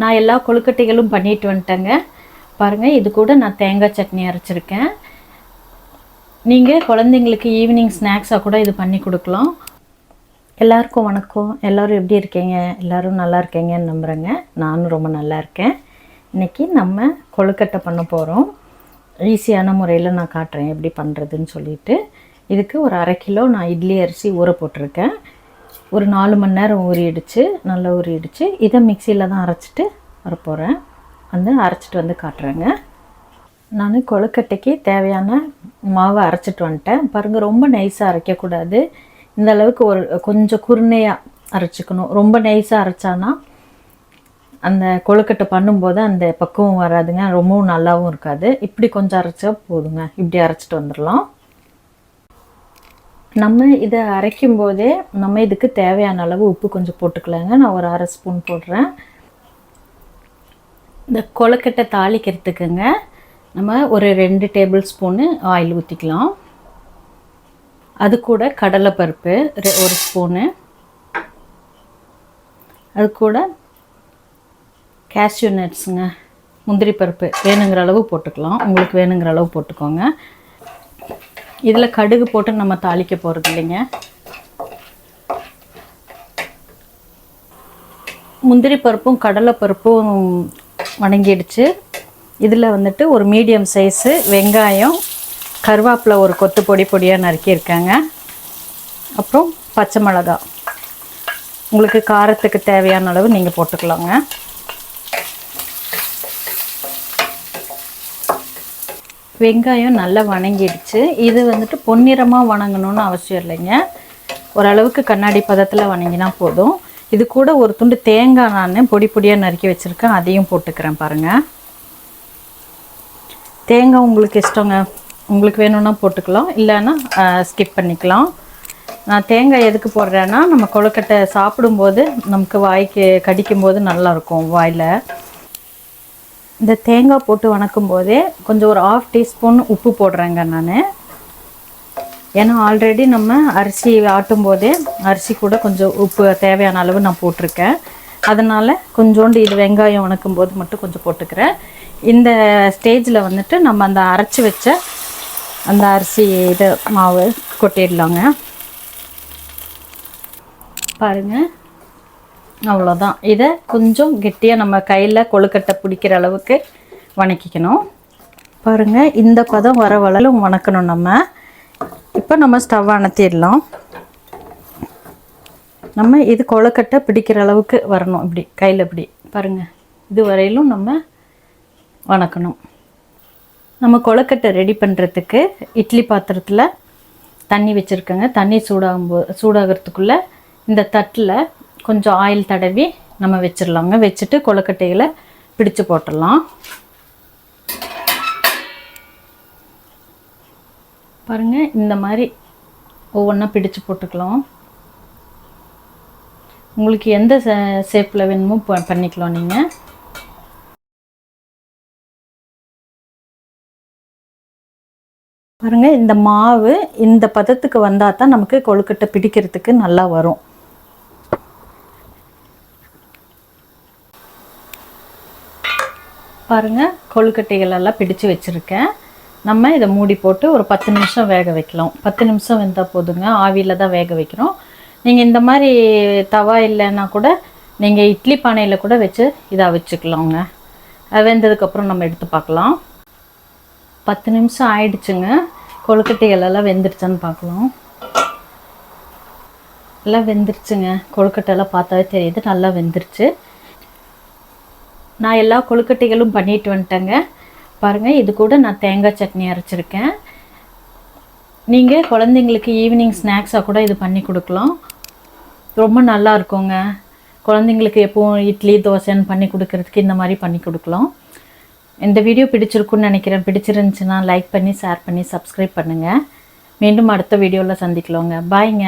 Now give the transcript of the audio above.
நான் எல்லா கொழுக்கட்டைகளும் பண்ணிட்டு வந்துட்டேங்க. பாருங்கள், இது கூட நான் தேங்காய் சட்னி அரைச்சிருக்கேன். நீங்கள் குழந்தைங்களுக்கு ஈவினிங் ஸ்நாக்ஸாக கூட இது பண்ணி கொடுக்கலாம். எல்லாருக்கும் வணக்கம். எல்லோரும் எப்படி இருக்கீங்க? எல்லோரும் நல்லா இருக்கீங்கன்னு நம்புகிறேங்க. நானும் ரொம்ப நல்லா இருக்கேன். இன்றைக்கி நம்ம கொழுக்கட்டை பண்ண போகிறோம். ஈஸியான முறையில் நான் காட்டுறேன் எப்படி பண்ணுறதுன்னு சொல்லிட்டு. இதுக்கு ஒரு 1/2 கிலோ நான் இட்லி அரிசி ஊற போட்டிருக்கேன். ஒரு 4 மணி நேரம் ஊறிடுச்சு, நல்லா ஊறிடுச்சு. இதை மிக்சியில் தான் அரைச்சிட்டு வரப்போகிறேன். அரைச்சிட்டு வந்து காட்டுறேங்க. நான் கொழுக்கட்டைக்கு தேவையான மாவை அரைச்சிட்டு வந்துட்டேன். பாருங்கள், ரொம்ப நைஸாக அரைக்கக்கூடாது. இந்த அளவுக்கு கொஞ்சம் குருணையாக அரைச்சிக்கணும். ரொம்ப நைஸாக அரைச்சானா அந்த கொழுக்கட்டை பண்ணும்போது அந்த பக்குவம் வராதுங்க, ரொம்பவும் நல்லாவும் இருக்காது. இப்படி கொஞ்சம் அரைச்சா போதுங்க. இப்படி அரைச்சிட்டு வந்துடலாம். நம்ம இதை அரைக்கும் போதே நம்ம இதுக்கு தேவையான அளவு உப்பு கொஞ்சம் போட்டுக்கலாங்க. நான் ஒரு 1/2 ஸ்பூன் போடுறேன். இந்த கொழுக்கட்டை தாளிக்கிறதுக்குங்க நம்ம ஒரு 2 டேபிள் ஸ்பூனு ஆயில் ஊற்றிக்கலாம். அது கூட கடலைப்பருப்பு 1 ஸ்பூனு, அது கூட கேஷ்யூ நட்ஸுங்க, முந்திரி பருப்பு வேணுங்கிற அளவு போட்டுக்கலாம். உங்களுக்கு வேணுங்கிற அளவு போட்டுக்கோங்க. இதில் கடுகு போட்டு நம்ம தாளிக்க போகிறது இல்லைங்க. முந்திரி பருப்பும் கடலைப்பருப்பும் வணங்கிடுச்சு. இதில் வந்துட்டு ஒரு மீடியம் சைஸு வெங்காயம், கருவேப்பிலை ஒரு கொத்து பொடி பொடியாக நறுக்கியிருக்காங்க. அப்புறம் பச்சை மிளகாய் உங்களுக்கு காரத்துக்கு தேவையான அளவு நீங்கள் போட்டுக்கலாங்க. வெங்காயம் நல்லா வணங்கிடுச்சு. இது வந்துட்டு பொன்னிறமாக வணங்கணும்னு அவசியம் இல்லைங்க. ஓரளவுக்கு கண்ணாடி பதத்தில் வணங்கினா போதும். இது கூட ஒரு துண்டு தேங்காய் நான் பொடி பொடியாக நறுக்கி வச்சுருக்கேன், அதையும் போட்டுக்கிறேன். பாருங்கள், தேங்காய் உங்களுக்கு இஷ்டங்க, உங்களுக்கு வேணும்னா போட்டுக்கலாம், இல்லைன்னா ஸ்கிப் பண்ணிக்கலாம். நான் தேங்காய் எதுக்கு போடுறேன்னா, நம்ம கொழுக்கட்டை சாப்பிடும்போது நமக்கு வாய்க்கு கடிக்கும்போது நல்லாயிருக்கும் வாயில். இந்த தேங்காய் போட்டு வணக்கும் போதே கொஞ்சம் ஒரு 1/2 டீஸ்பூன் உப்பு போடுறேங்க நான். ஏன்னா ஆல்ரெடி நம்ம அரிசி ஆட்டும் போதே அரிசி கூட கொஞ்சம் உப்பு தேவையான அளவு நான் போட்டிருக்கேன். அதனால் கொஞ்சோண்டு இது வெங்காயம் வணக்கும் போது மட்டும் கொஞ்சம் போட்டுக்கிறேன். இந்த ஸ்டேஜில் வந்துட்டு நம்ம அந்த அரைச்சி வச்ச அந்த அரிசி இது மாவு கொட்டிடலாங்க. பாருங்கள், அவ்வளோதான். இதை கொஞ்சம் கெட்டியாக நம்ம கையில் கொழுக்கட்டை பிடிக்கிற அளவுக்கு வணக்கிக்கணும். பாருங்கள், இந்த பதம் வர வளலும் வணக்கணும் நம்ம. இப்போ நம்ம ஸ்டவ் அணைத்திடலாம். நம்ம இது கொழுக்கட்டை பிடிக்கிற அளவுக்கு வரணும். இப்படி கையில் இப்படி பாருங்கள், இது வரையிலும் நம்ம வணக்கணும். நம்ம கொழுக்கட்டை ரெடி பண்ணுறதுக்கு இட்லி பாத்திரத்தில் தண்ணி வச்சுருக்கேங்க. தண்ணி சூடாகிறதுக்குள்ளே இந்த தட்டில் கொஞ்சம் ஆயில் தடவி நம்ம வச்சிடலாங்க. வச்சுட்டு கொழுக்கட்டைகளை பிடிச்சு போட்டுடலாம். பாருங்கள், இந்த மாதிரி ஒவ்வொன்றா பிடிச்சு போட்டுக்கலாம். உங்களுக்கு எந்த ஷேப்பில் வேணுமோ பண்ணிக்கலாம் நீங்கள். பாருங்கள், இந்த மாவு இந்த பதத்துக்கு வந்தால் தான் நமக்கு கொழுக்கட்டை பிடிக்கிறதுக்கு நல்லா வரும். பாருங்கள், கொழுக்கட்டைகள் எல்லாம் பிடிச்சு வச்சுருக்கேன். நம்ம இதை மூடி போட்டு ஒரு 10 நிமிஷம் வேக வைக்கலாம். 10 நிமிஷம் வெந்தால் போதுங்க. ஆவியில் தான் வேக வைக்கிறோம். நீங்கள் இந்த மாதிரி தவா இல்லைன்னா கூட நீங்கள் இட்லி பானையில் கூட வச்சு இதாக வச்சுக்கலாங்க. வெந்ததுக்கப்புறம் நம்ம எடுத்து பார்க்கலாம். 10 நிமிஷம் ஆயிடுச்சுங்க. கொழுக்கட்டைகள் எல்லாம் வெந்துருச்சான்னு பார்க்கலாம். எல்லாம் வெந்துருச்சுங்க. கொழுக்கட்டையெல்லாம் பார்த்தாவே தெரியுது, நல்லா வெந்துருச்சு. நான் எல்லா கொழுக்கட்டைகளும் பண்ணிட்டு வந்துட்டேங்க. பாருங்கள், இது கூட நான் தேங்காய் சட்னி அரைச்சிருக்கேன். நீங்கள் குழந்தைங்களுக்கு ஈவினிங் ஸ்நாக்ஸாக கூட இது பண்ணி கொடுக்கலாம். ரொம்ப நல்லா இருக்குங்க. குழந்தைங்களுக்கு எப்போவும் இட்லி தோசைன்னு பண்ணி கொடுக்கறதுக்கு இந்த மாதிரி பண்ணி கொடுக்கலாம். இந்த வீடியோ பிடிச்சிருக்குன்னு நினைக்கிறேன். பிடிச்சிருந்துச்சுன்னா லைக் பண்ணி, ஷேர் பண்ணி, சப்ஸ்கிரைப் பண்ணுங்கள். மீண்டும் அடுத்த வீடியோவில் சந்திக்கலாங்க. பாய்ங்க.